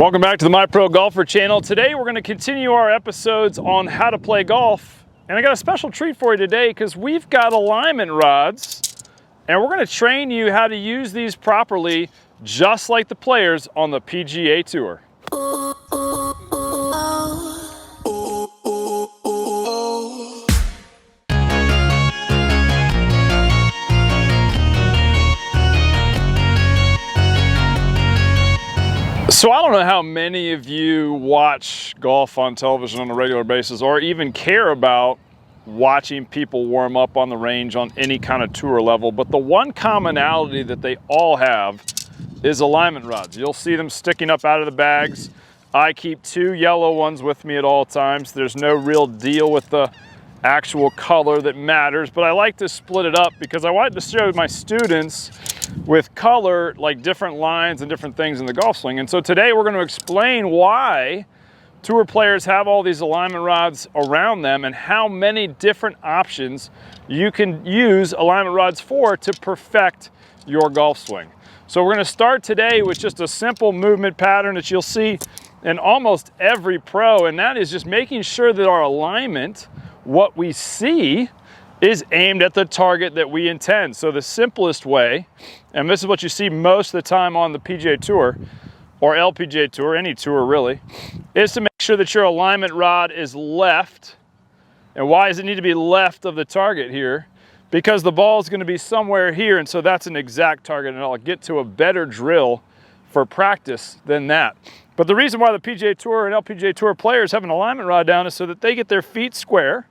Welcome back to the My Pro Golfer channel. Today we're going to continue our episodes on how to play golf. And I got a special treat for you today because we've got alignment rods and we're going to train you how to use these properly just like the players on the PGA Tour. So I don't know how many of you watch golf on television on a regular basis or even care about watching people warm up on the range on any kind of tour level, but the one commonality that they all have is alignment rods. You'll see them sticking up out of the bags. I keep two yellow ones with me at all times. There's no real deal with the actual color that matters, but I like to split it up because I want to show my students with color, like different lines and different things in the golf swing. And so today we're going to explain why tour players have all these alignment rods around them and how many different options you can use alignment rods for to perfect your golf swing. So we're going to start today with just a simple movement pattern that you'll see in almost every pro, and that is just making sure that our alignment, what we see, is aimed at the target that we intend. So the simplest way, and this is what you see most of the time on the PGA Tour or LPGA Tour, any tour really, is to make sure that your alignment rod is left. And why does it need to be left of the target here? Because the ball is going to be somewhere here, and so that's an exact target, and I'll get to a better drill for practice than that. But the reason why the PGA Tour and LPGA Tour players have an alignment rod down is so that they get their feet square.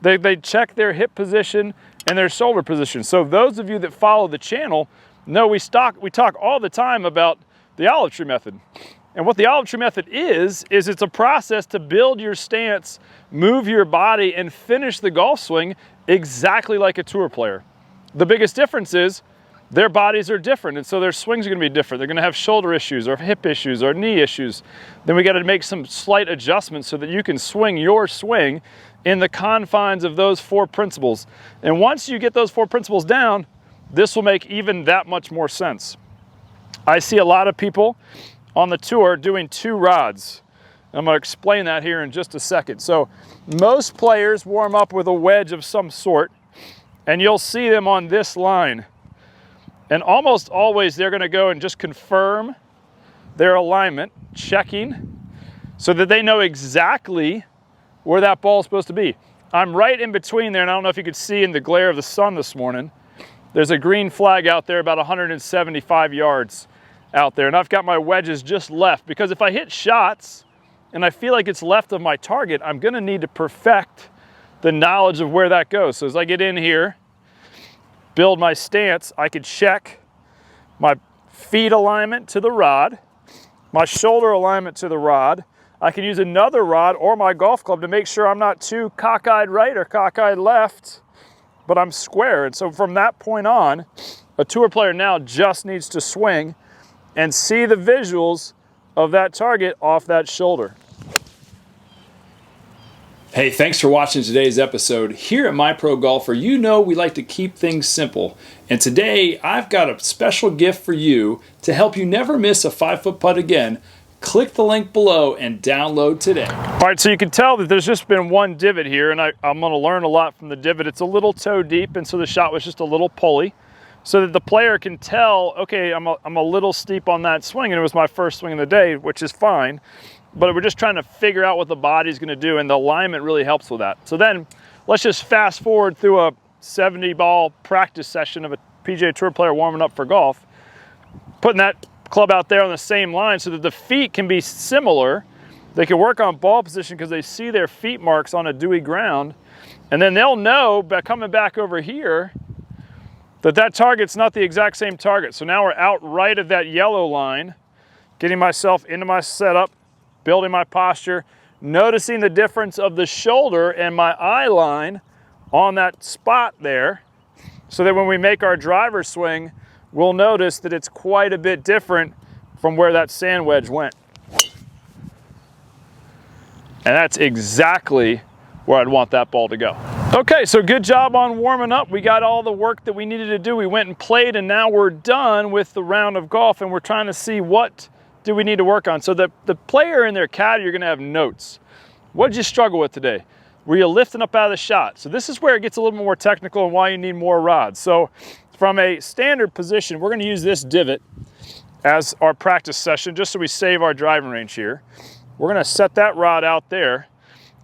They check their hip position and their shoulder position. So those of you that follow the channel know we talk all the time about the olive tree method. And what the olive tree method is it's a process to build your stance, move your body, and finish the golf swing exactly like a tour player. The biggest difference is their bodies are different, and so their swings are going to be different. They're going to have shoulder issues or hip issues or knee issues. Then we got to make some slight adjustments so that you can swing your swing in the confines of those four principles. And once you get those four principles down, this will make even that much more sense. I see a lot of people on the tour doing two rods. I'm going to explain that here in just a second. So most players warm up with a wedge of some sort, and you'll see them on this line. And almost always they're going to go and just confirm their alignment, checking, so that they know exactly where that ball is supposed to be. I'm right in between there, and I don't know if you could see in the glare of the sun this morning. There's a green flag out there about 175 yards out there, and I've got my wedges just left, because if I hit shots and I feel like it's left of my target, I'm going to need to perfect the knowledge of where that goes. So as I get in here, build my stance, I could check my feet alignment to the rod, my shoulder alignment to the rod. I can use another rod or my golf club to make sure I'm not too cockeyed right or cockeyed left, but I'm square. And so from that point on, a tour player now just needs to swing and see the visuals of that target off that shoulder. Hey, thanks for watching today's episode. Here at My Pro Golfer, you know we like to keep things simple. And today, I've got a special gift for you to help you never miss a 5-foot putt again. Click the link below and download today. All right, so you can tell that there's just been one divot here, and I'm going to learn a lot from the divot. It's a little toe deep, and so the shot was just a little pulley, so that the player can tell, okay, I'm a little steep on that swing, and it was my first swing of the day, which is fine. But we're just trying to figure out what the body's going to do, and the alignment really helps with that. So then let's just fast forward through a 70-ball practice session of a PGA Tour player warming up for golf, putting that club out there on the same line so that the feet can be similar. They can work on ball position because they see their feet marks on a dewy ground, and then they'll know by coming back over here that that target's not the exact same target. So now we're out right of that yellow line, getting myself into my setup, building my posture, noticing the difference of the shoulder and my eye line on that spot there, so that when we make our driver swing, we'll notice that it's quite a bit different from where that sand wedge went. And that's exactly where I'd want that ball to go. Okay, so good job on warming up. We got all the work that we needed to do. We went and played, and now we're done with the round of golf, and we're trying to see what do we need to work on? So the player and their caddy are gonna have notes. What did you struggle with today? Were you lifting up out of the shot? So this is where it gets a little more technical and why you need more rods. So from a standard position, we're gonna use this divot as our practice session, just so we save our driving range here. We're gonna set that rod out there.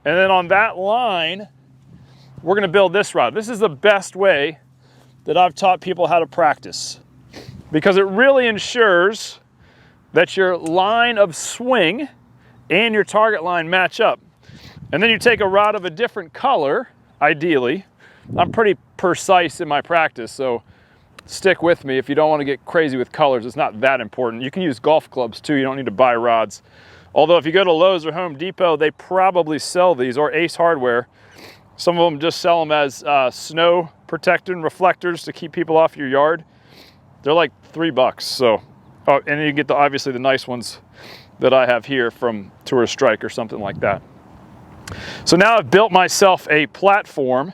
And then on that line, we're gonna build this rod. This is the best way that I've taught people how to practice, because it really ensures that your line of swing and your target line match up. And then you take a rod of a different color, ideally. I'm pretty precise in my practice, so stick with me if you don't want to get crazy with colors. It's not that important. You can use golf clubs too. You don't need to buy rods. Although if you go to Lowe's or Home Depot, they probably sell these, or Ace Hardware. Some of them just sell them as snow protecting reflectors to keep people off your yard. They're like $3. So, oh, and you get obviously the nice ones that I have here from Tour Strike or something like that. So now I've built myself a platform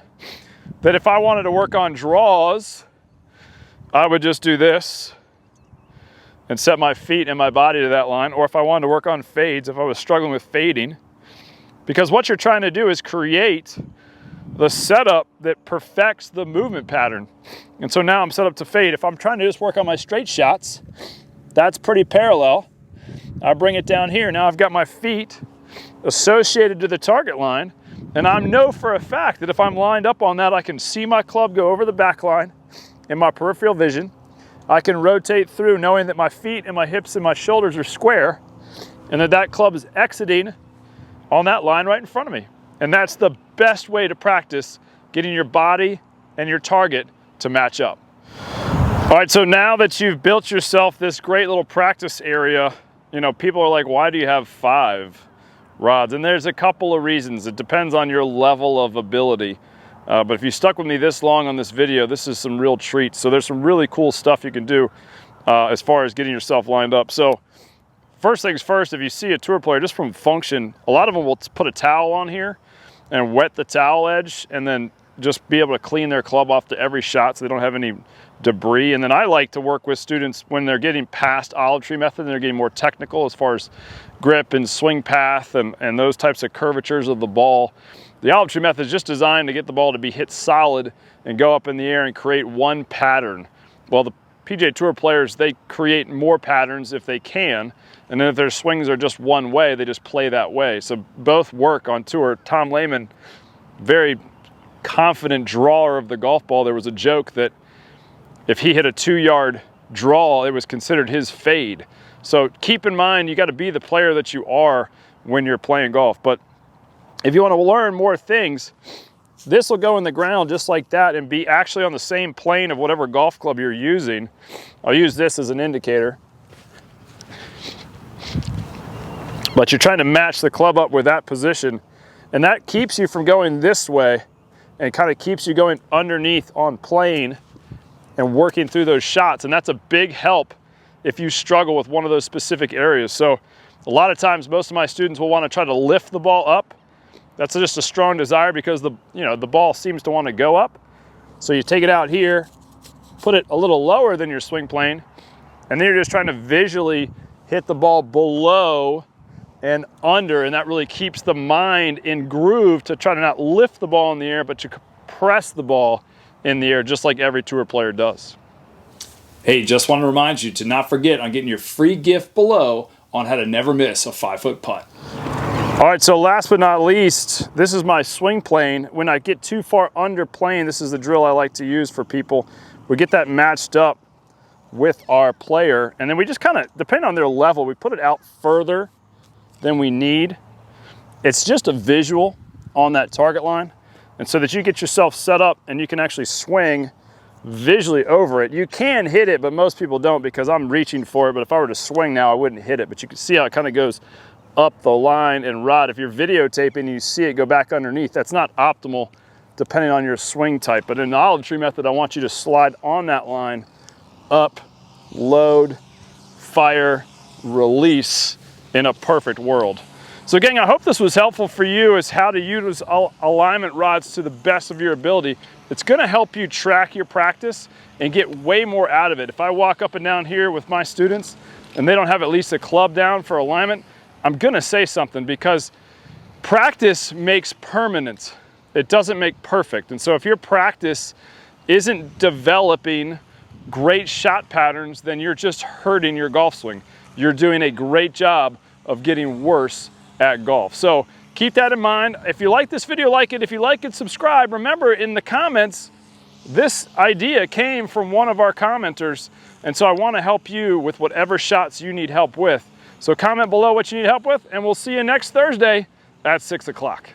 that if I wanted to work on draws, I would just do this and set my feet and my body to that line. Or if I wanted to work on fades, if I was struggling with fading, because what you're trying to do is create the setup that perfects the movement pattern. And so now I'm set up to fade. If I'm trying to just work on my straight shots, that's pretty parallel. I bring it down here. Now I've got my feet associated to the target line, and I know for a fact that if I'm lined up on that, I can see my club go over the back line in my peripheral vision. I can rotate through knowing that my feet and my hips and my shoulders are square, and that club is exiting on that line right in front of me. And that's the best way to practice getting your body and your target to match up. All right, so now that you've built yourself this great little practice area, you know, people are like, why do you have 5 rods? And there's a couple of reasons. It depends on your level of ability. But if you stuck with me this long on this video, this is some real treats. So there's some really cool stuff you can do as far as getting yourself lined up. So first things first, if you see a tour player, just from function, a lot of them will put a towel on here and wet the towel edge, and then just be able to clean their club off to every shot so they don't have any debris. And then I like to work with students when they're getting past olive tree method and they're getting more technical as far as grip and swing path and those types of curvatures of the ball. The olive tree method is just designed to get the ball to be hit solid and go up in the air and create one pattern. Well, the PGA Tour players, they create more patterns if they can, and then if their swings are just one way, they just play that way. So both work on tour. Tom Lehman, very confident drawer of the golf ball. There was a joke that if he hit a 2-yard draw, it was considered his fade. So keep in mind, you got to be the player that you are when you're playing golf. But if you want to learn more things, this will go in the ground just like that and be actually on the same plane of whatever golf club you're using. I'll use this as an indicator. But you're trying to match the club up with that position, and that keeps you from going this way and kind of keeps you going underneath on plane and working through those shots. And that's a big help if you struggle with one of those specific areas. So a lot of times most of my students will want to try to lift the ball up. That's just a strong desire because the ball seems to want to go up. So you take it out here, put it a little lower than your swing plane, and then you're just trying to visually hit the ball below and under, and that really keeps the mind in groove to try to not lift the ball in the air, but to press the ball in the air, just like every tour player does. Hey, just want to remind you to not forget on getting your free gift below on how to never miss a 5-foot putt. All right, so last but not least, this is my swing plane. When I get too far under plane, this is the drill I like to use for people. We get that matched up with our player, and then we just kind of, depending on their level, we put it out further than we need. It's just a visual on that target line, and so that you get yourself set up and you can actually swing visually over it. You can hit it, but most people don't because I'm reaching for it. But if I were to swing now, I wouldn't hit it. But you can see how it kind of goes up the line and rod. If you're videotaping and you see it go back underneath, that's not optimal depending on your swing type. But in the olive tree method, I want you to slide on that line, up, load, fire, release in a perfect world. So gang, I hope this was helpful for you as how to use alignment rods to the best of your ability. It's gonna help you track your practice and get way more out of it. If I walk up and down here with my students, and they don't have at least a club down for alignment, I'm gonna say something, because practice makes permanent. It doesn't make perfect. And so if your practice isn't developing great shot patterns, then you're just hurting your golf swing. You're doing a great job of getting worse at golf. So keep that in mind. If you like this video, like it. If you like it, subscribe. Remember, in the comments, this idea came from one of our commenters, and so I want to help you with whatever shots you need help with. So comment below what you need help with, and we'll see you next Thursday at 6 o'clock.